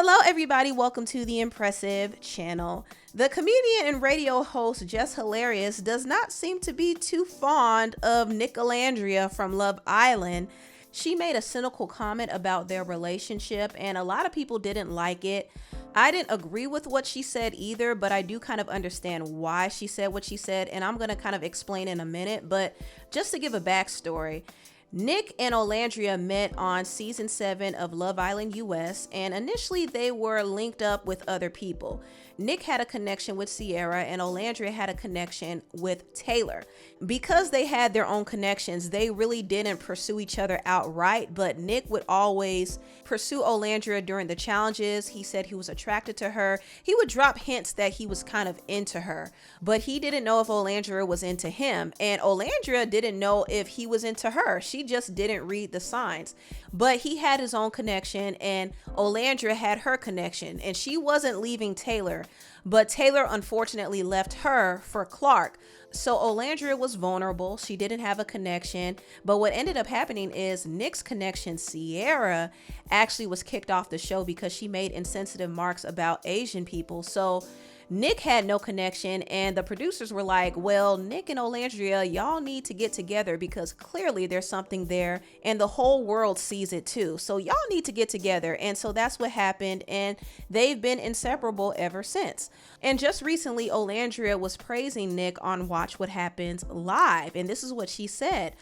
Hello everybody, welcome to the Empressive channel. The comedian and radio host Jess does not seem to be too fond of Nic Olandria from Love Island. She made a cynical comment about their relationship and a lot of people didn't like it. I didn't agree with what she said either, but I do kind of understand why she said what she said, and I'm going to kind of explain in a minute. But just to give a backstory, Nic and Olandria met on season 7 of Love Island US, and initially they were linked up with other people. Nic had a connection with Sierra and Olandria had a connection with Taylor. Because they had their own connections, they really didn't pursue each other outright, but Nic would always pursue Olandria during the challenges. He said he was attracted to her. He would drop hints that he was kind of into her, but he didn't know if Olandria was into him, and Olandria didn't know if he was into her. She just didn't read the signs. But he had his own connection and Olandria had her connection, and she wasn't leaving Taylor, but Taylor unfortunately left her for Clark. So Olandria was vulnerable. She didn't have a connection. But what ended up happening is Nic's connection, Sierra, actually was kicked off the show because she made insensitive remarks about Asian people. So Nic had no connection, and the producers were like, well, Nic and Olandria, y'all need to get together because clearly there's something there and the whole world sees it too. So y'all need to get together. And so that's what happened, and they've been inseparable ever since. And just recently, Olandria was praising Nic on Watch What Happens Live, and this is what she said.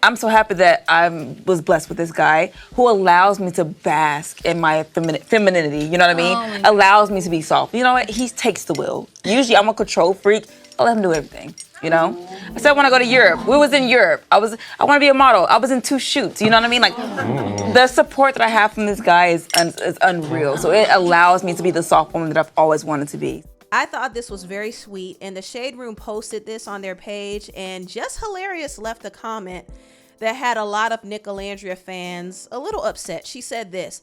I'm so happy that I was blessed with this guy who allows me to bask in my femininity, you know what I mean? Allows me to be soft. You know what? He takes the wheel. Usually I'm a control freak. I let him do everything, you know? I said I want to go to Europe. We was in Europe. I want to be a model. I was in 2 shoots, you know what I mean? Like, the support that I have from this guy is unreal. So it allows me to be the soft woman that I've always wanted to be. I thought this was very sweet, and the Shade Room posted this on their page, and Just Hilarious left a comment that had a lot of Nic Olandria fans a little upset. She said this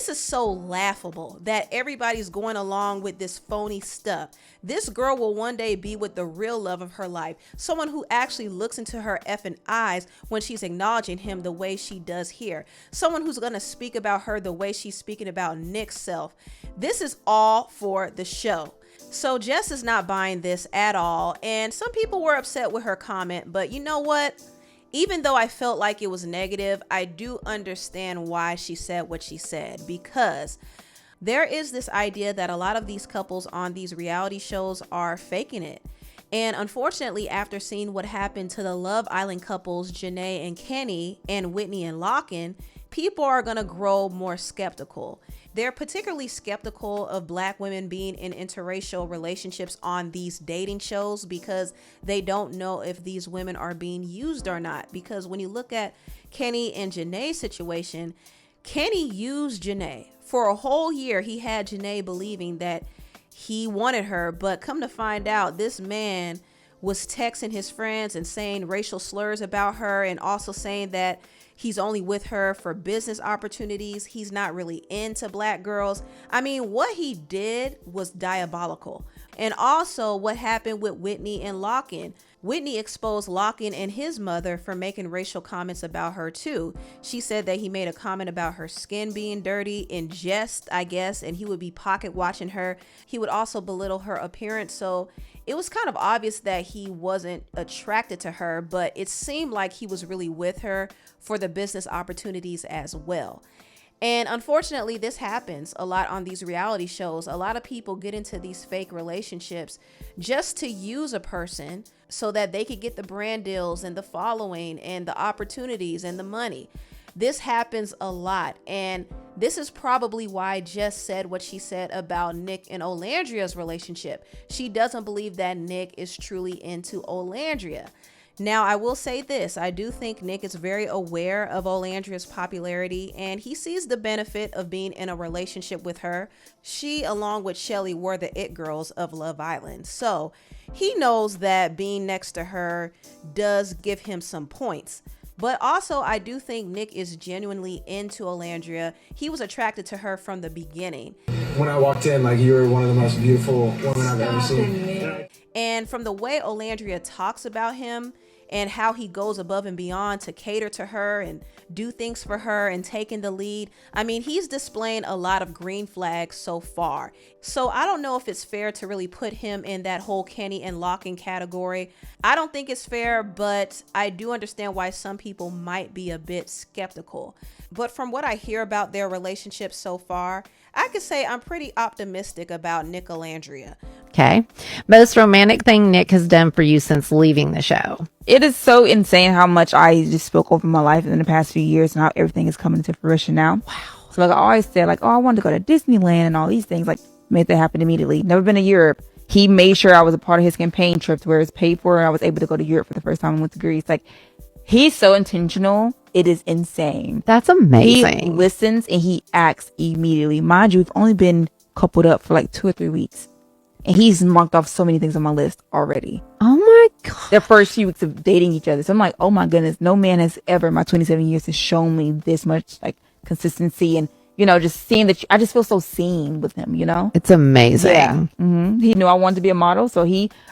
is so laughable that everybody's going along with this phony stuff. This girl will one day be with the real love of her life, someone who actually looks into her effing eyes when she's acknowledging him the way she does here, someone who's gonna speak about her the way she's speaking about Nic's self. This is all for the show. So Jess is not buying this at all, and some people were upset with her comment, but you know what? Even though I felt like it was negative, I do understand why she said what she said, because there is this idea that a lot of these couples on these reality shows are faking it. And unfortunately, after seeing what happened to the Love Island couples, Janae and Kenny, and Whitney and Lockin, people are going to grow more skeptical. They're particularly skeptical of Black women being in interracial relationships on these dating shows because they don't know if these women are being used or not. Because when you look at Kenny and Janae's situation, Kenny used Janae. For a whole year, he had Janae believing that he wanted her, but come to find out, this man was texting his friends and saying racial slurs about her, and also saying that he's only with her for business opportunities. He's not really into Black girls. I mean, what he did was diabolical. And also what happened with Whitney and Lockin. Whitney exposed Lockin and his mother for making racial comments about her too. She said that he made a comment about her skin being dirty in jest, I guess, and he would be pocket watching her. He would also belittle her appearance. So it was kind of obvious that he wasn't attracted to her, but it seemed like he was really with her for the business opportunities as well. And unfortunately, this happens a lot on these reality shows. A lot of people get into these fake relationships just to use a person so that they could get the brand deals and the following and the opportunities and the money. This happens a lot, and this is probably why Jess said what she said about Nic and Olandria's relationship. She doesn't believe that Nic is truly into Olandria. Now, I will say this. I do think Nic is very aware of Olandria's popularity, and he sees the benefit of being in a relationship with her. She, along with Shelly, were the it girls of Love Island. So he knows that being next to her does give him some points. But also, I do think Nic is genuinely into Olandria. He was attracted to her from the beginning. When I walked in, like, you were one of the most beautiful women I've ever seen. And from the way Olandria talks about him, and how he goes above and beyond to cater to her and do things for her and taking the lead. I mean, he's displaying a lot of green flags so far. So I don't know if it's fair to really put him in that whole Kenny and Locken category. I don't think it's fair, but I do understand why some people might be a bit skeptical. But from what I hear about their relationship so far, I could say I'm pretty optimistic about Nic Olandria. Okay. Most romantic thing Nick has done for you since leaving the show? It is so insane how much I just spoke over my life in the past few years and how everything is coming to fruition now. Wow. So like I always said, like, oh, I wanted to go to Disneyland and all these things, like made that happen immediately. Never been to Europe. He made sure I was a part of his campaign trips where it's paid for and I was able to go to Europe for the first time and went to Greece. Like, he's so intentional. It is insane. That's amazing. He listens and he acts immediately. Mind you, we've only been coupled up for like 2 or 3 weeks. And he's marked off so many things on my list already. Oh my God. The first few weeks of dating each other. So I'm like, oh my goodness, no man has ever in my 27 years has shown me this much like consistency and, you know, just seeing that I just feel so seen with him, you know? It's amazing. Yeah. Mm-hmm. He knew I wanted to be a model. So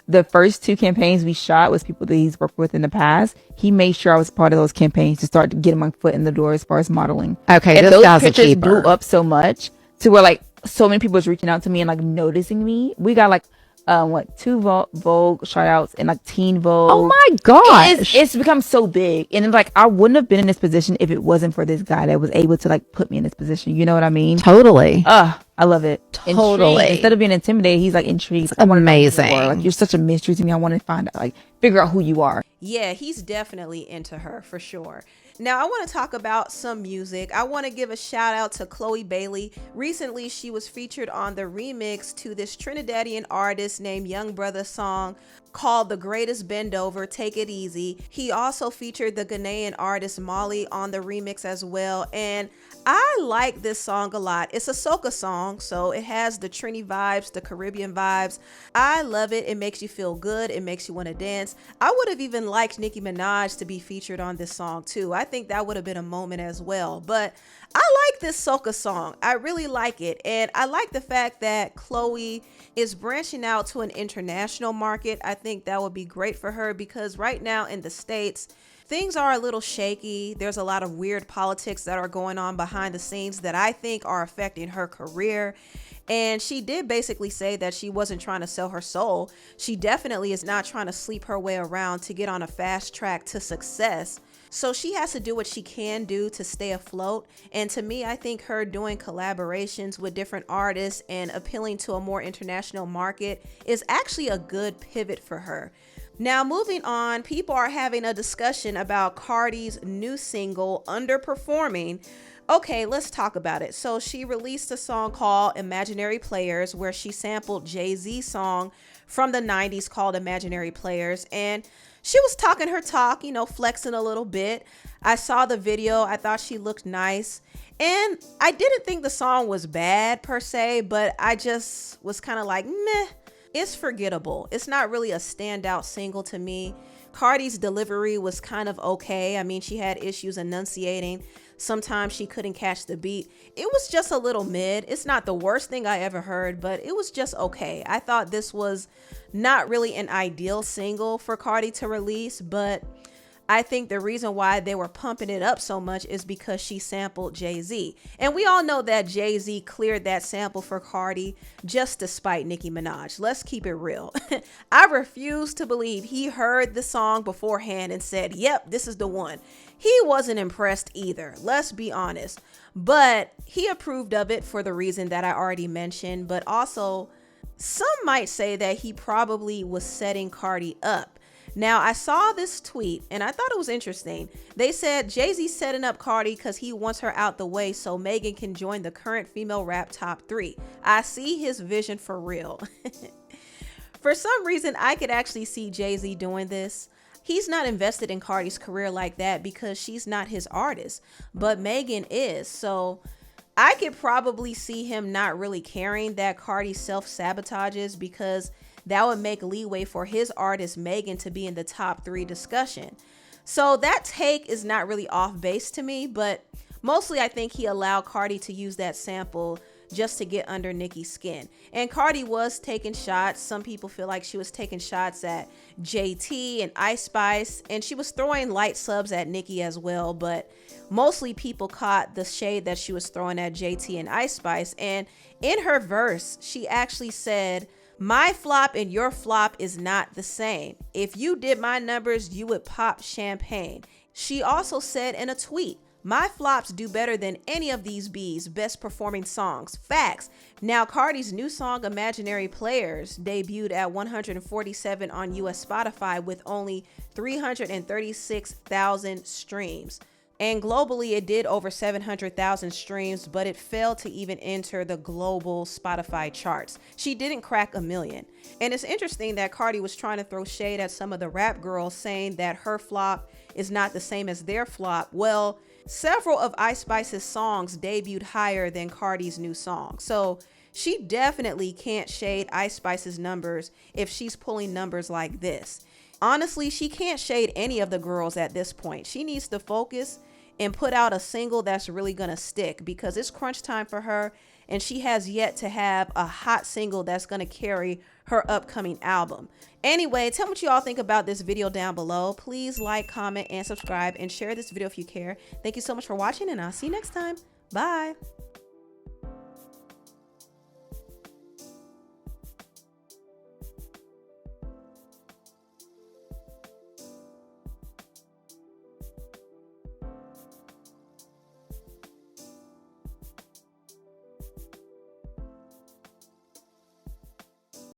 the first 2 campaigns we shot was people that he's worked with in the past. He made sure I was part of those campaigns to start getting my foot in the door as far as modeling. Okay, and this those guy's a pictures keeper. blew up so much to where like so many people was reaching out to me and like noticing me. We got like 2 Vogue shout outs and like Teen Vogue. Oh my gosh. It's become so big. And like I wouldn't have been in this position if it wasn't for this guy that was able to like put me in this position. You know what I mean? Totally. I love it. Totally. Intrigued. Instead of being intimidated, he's like intrigued. It's amazing. Like, you're such a mystery to me. I want to find out, like, figure out who you are. Yeah, he's definitely into her for sure. Now, I want to talk about some music. I want to give a shout out to Chloe Bailey. Recently, she was featured on the remix to this Trinidadian artist named Yung Bredda's song called The Greatest Bend Over, Take It Easy. He also featured the Ghanaian artist Moliy on the remix as well. And I like this song a lot. It's a soca song, so it has the Trini vibes, the Caribbean vibes. I love it. It makes you feel good. It makes you want to dance. I would have even liked Nicki Minaj to be featured on this song too. I think that would have been a moment as well. But I like this soca song. I really like it. And I like the fact that Chloe is branching out to an international market. I think that would be great for her because right now in the States, things are a little shaky. There's a lot of weird politics that are going on behind the scenes that I think are affecting her career. And she did basically say that she wasn't trying to sell her soul. She definitely is not trying to sleep her way around to get on a fast track to success. So she has to do what she can do to stay afloat. And to me, I think her doing collaborations with different artists and appealing to a more international market is actually a good pivot for her. Now, moving on, people are having a discussion about Cardi's new single, Underperforming. Okay, let's talk about it. So she released a song called Imaginary Players, where she sampled Jay-Z's song from the 90s called Imaginary Players. And she was talking her talk, you know, flexing a little bit. I saw the video. I thought she looked nice. And I didn't think the song was bad per se, but I just was kind of like, meh. It's forgettable. It's not really a standout single to me. Cardi's delivery was kind of okay. I mean, she had issues enunciating. Sometimes she couldn't catch the beat. It was just a little mid. It's not the worst thing I ever heard, but it was just okay. I thought this was not really an ideal single for Cardi to release, but I think the reason why they were pumping it up so much is because she sampled Jay-Z. And we all know that Jay-Z cleared that sample for Cardi just to spite Nicki Minaj. Let's keep it real. I refuse to believe he heard the song beforehand and said, yep, this is the one. He wasn't impressed either. Let's be honest. But he approved of it for the reason that I already mentioned. But also, some might say that he probably was setting Cardi up. Now, I saw this tweet and I thought it was interesting. They said Jay-Z setting up Cardi because he wants her out the way so Megan can join the current female rap top 3. I see his vision for real. For some reason, I could actually see Jay-Z doing this. He's not invested in Cardi's career like that because she's not his artist, but Megan is. So I could probably see him not really caring that Cardi self-sabotages because that would make leeway for his artist Megan to be in the top 3 discussion. So that take is not really off base to me, but mostly I think he allowed Cardi to use that sample just to get under Nicki's skin. And Cardi was taking shots. Some people feel like she was taking shots at JT and Ice Spice, and she was throwing light subs at Nicki as well, but mostly people caught the shade that she was throwing at JT and Ice Spice. And in her verse, she actually said, "My flop and your flop is not the same. If you did my numbers, you would pop champagne." She also said in a tweet, "My flops do better than any of these B's best performing songs. Facts." Now, Cardi's new song, Imaginary Players, debuted at 147 on US Spotify with only 336,000 streams. And globally, it did over 700,000 streams, but it failed to even enter the global Spotify charts. She didn't crack 1 million. And it's interesting that Cardi was trying to throw shade at some of the rap girls, saying that her flop is not the same as their flop. Well, several of Ice Spice's songs debuted higher than Cardi's new song. So she definitely can't shade Ice Spice's numbers if she's pulling numbers like this. Honestly, she can't shade any of the girls at this point. She needs to focus and put out a single that's really gonna stick, because it's crunch time for her and she has yet to have a hot single that's gonna carry her upcoming album. Anyway, tell me what you all think about this video down below. Please like, comment, and subscribe, and share this video if you care. Thank you so much for watching, and I'll see you next time. Bye.